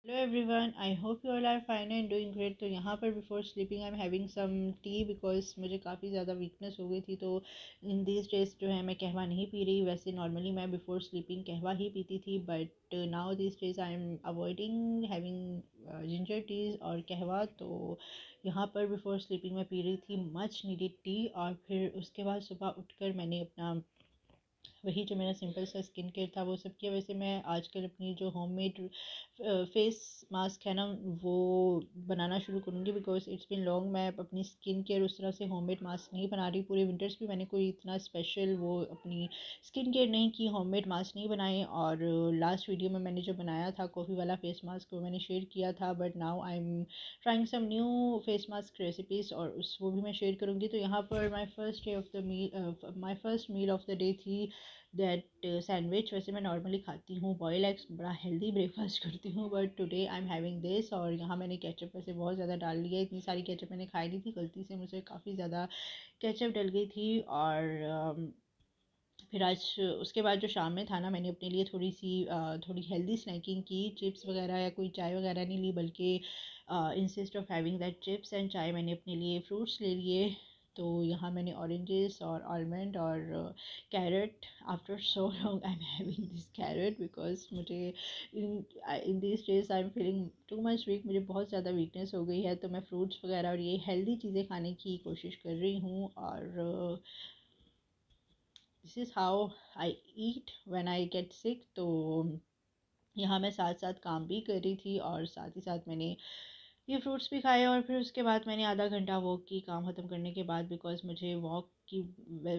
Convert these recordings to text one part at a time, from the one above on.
Hello everyone, I hope you all are fine and doing great. तो यहाँ पर before sleeping I am having some tea because मुझे काफ़ी ज़्यादा weakness हो गई थी। तो इन दिस डेज जो है मैं कहवा नहीं पी रही। वैसे नॉर्मली मैं बिफोर स्लीपिंग कहवा ही पीती थी, but now this days I am avoiding having ginger teas और कहवा। तो यहाँ पर बिफोर स्लीपिंग मैं पी रही थी मच नीडेड टी, और फिर उसके बाद सुबह उठकर मैंने अपना वही जो मेरा सिंपल सा स्किन केयर था वो सब किया। वैसे मैं आजकल अपनी जो होममेड फेस मास्क है ना वो बनाना शुरू करूँगी, बिकॉज इट्स बिन लॉन्ग मैं अपनी स्किन केयर उस तरह से होममेड मास्क नहीं बना रही। पूरे विंटर्स भी मैंने कोई इतना स्पेशल वो अपनी स्किन केयर नहीं की, होममेड मास्क नहीं बनाए। और लास्ट वीडियो में मैंने जो बनाया था कॉफ़ी वाला फेस मास्क वो मैंने शेयर किया था, but now I am trying some new face mask recipes और उस वो भी मैं शेयर करूँगी। तो यहाँ पर my first meal of the day थी दैट सैंडविच। वैसे मैं नॉर्मली खाती हूँ बॉयल एग्स, बड़ा हेल्दी ब्रेकफास्ट करती हूँ, but today I am having this. और यहाँ मैंने केचप वैसे बहुत ज़्यादा डाल लिया, इतनी सारी केचप मैंने खाई नहीं थी, गलती से मुझे काफ़ी ज़्यादा केचप डल गई थी। और फिर आज उसके बाद जो शाम में था ना, मैंने अपने लिए थोड़ी हेल्दी स्नैकिंग की। चिप्स वगैरह या कोई चाय वगैरह नहीं ली, बल्कि instead of having that chips and चाय मैंने अपने लिए फ्रूट्स ले लिए। तो यहाँ मैंने ऑरेंजेस और आलमंड और carrot, after so long I am having this carrot because मुझे in this days I am feeling too much weak. मुझे बहुत ज़्यादा वीकनेस हो गई है, तो मैं फ्रूट्स वगैरह और ये हेल्दी चीज़ें खाने की कोशिश कर रही हूँ। और this is how I eat when I get sick. तो यहाँ मैं साथ साथ काम भी कर रही थी और साथ ही साथ मैंने ये फ्रूट्स भी खाए। और फिर उसके बाद मैंने आधा घंटा वॉक की काम ख़त्म करने के बाद, बिकॉज मुझे वॉक की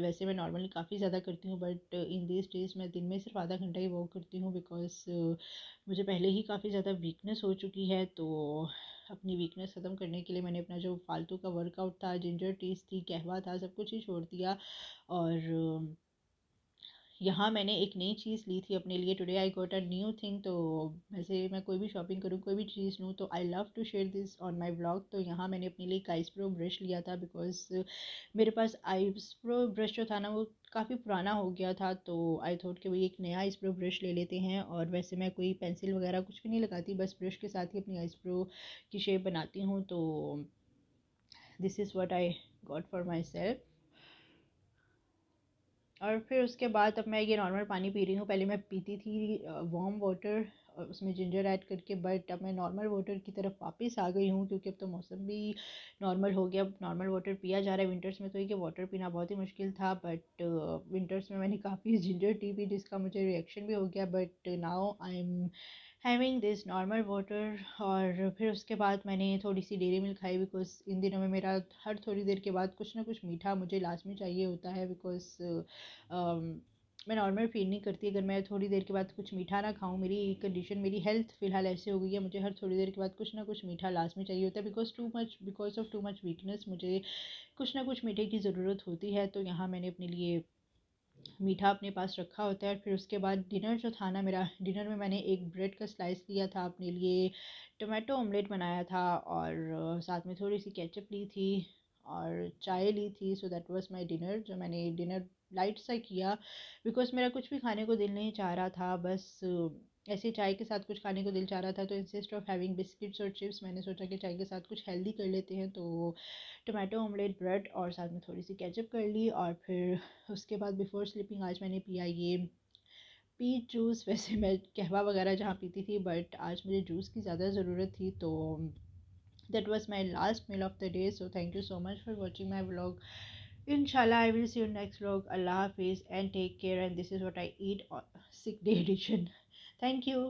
वैसे मैं नॉर्मली काफ़ी ज़्यादा करती हूँ, बट इन दिस डेज मैं दिन में सिर्फ आधा घंटा ही वॉक करती हूँ, बिकॉज मुझे पहले ही काफ़ी ज़्यादा वीकनेस हो चुकी है। तो अपनी वीकनेस ख़त्म करने के लिए मैंने अपना जो फालतू का वर्कआउट था, जिंजर टीज थी, कहवा था, सब कुछ ही छोड़ दिया। और यहाँ मैंने एक नई चीज़ ली थी अपने लिए। Today I got a new thing. तो वैसे मैं कोई भी शॉपिंग करूँ, कोई भी चीज़ लूँ, तो I love to share this on my blog. तो यहाँ मैंने अपने लिए एक आइस प्रो ब्रश लिया था, बिकॉज मेरे पास आइस प्रो ब्रश जो था ना वो काफ़ी पुराना हो गया था। तो आई थॉट कि भाई एक नया आइस प्रो ब्रश ले लेते हैं। और वैसे मैं कोई पेंसिल वगैरह कुछ भी नहीं लगाती, बस ब्रश के साथ ही अपनी आइस प्रो की शेप बनाती हूँ। तो this is what I got for my self. और फिर उसके बाद अब मैं ये नॉर्मल पानी पी रही हूँ। पहले मैं पीती थी वार्म वाटर और उसमें जिंजर ऐड करके, बट अब मैं नॉर्मल वाटर की तरफ वापस आ गई हूँ, क्योंकि अब तो मौसम भी नॉर्मल हो गया। अब नॉर्मल वाटर पिया जा रहा है। विंटर्स में तो ये वाटर पीना बहुत ही मुश्किल था, बट विंटर्स में मैंने काफ़ी जिंजर टी पी जिसका मुझे रिएक्शन भी हो गया, but now I am having this normal water. और फिर उसके बाद मैंने थोड़ी सी डेयरी मिल्क खाई, बिकॉज इन दिनों में मेरा हर थोड़ी देर के बाद कुछ ना कुछ मीठा मुझे लाजमी चाहिए होता है। बिकॉज मैं नॉर्मल फील नहीं करती अगर मैं थोड़ी देर के बाद कुछ मीठा ना खाऊं। मेरी कंडीशन, मेरी हेल्थ फ़िलहाल ऐसे हो गई है, मुझे हर थोड़ी देर के बाद कुछ ना कुछ मीठा लाजमी चाहिए होता है। Because of too much weakness मुझे कुछ ना कुछ मीठे की ज़रूरत होती है। तो यहाँ मैंने अपने लिए मीठा अपने पास रखा होता है। फिर उसके बाद डिनर जो था ना मेरा, डिनर में मैंने एक ब्रेड का स्लाइस लिया था, अपने लिए टोमेटो ऑमलेट बनाया था, और साथ में थोड़ी सी केचप ली थी और चाय ली थी। So that was my dinner, जो मैंने डिनर लाइट सा किया, बिकॉज मेरा कुछ भी खाने को दिल नहीं चाह रहा था। बस ऐसे चाय के साथ कुछ खाने को दिल चाह रहा था। तो इंस्टेड ऑफ हैविंग बिस्किट्स और चिप्स, मैंने सोचा कि चाय के साथ कुछ हेल्दी कर लेते हैं। तो टोमेटो ऑमलेट, ब्रेड और साथ में थोड़ी सी केचप कर ली। और फिर उसके बाद बिफोर स्लीपिंग आज मैंने पिया ये पीच जूस। वैसे मैं कहवा वगैरह जहाँ पीती थी, बट आज मुझे जूस की ज़्यादा ज़रूरत थी। तो that was my last meal of the day. So thank you so much for watching my vlog. Inshallah, I will see you next vlog. Allah Hafiz and take care. And this is what I eat on sick day edition. Thank you.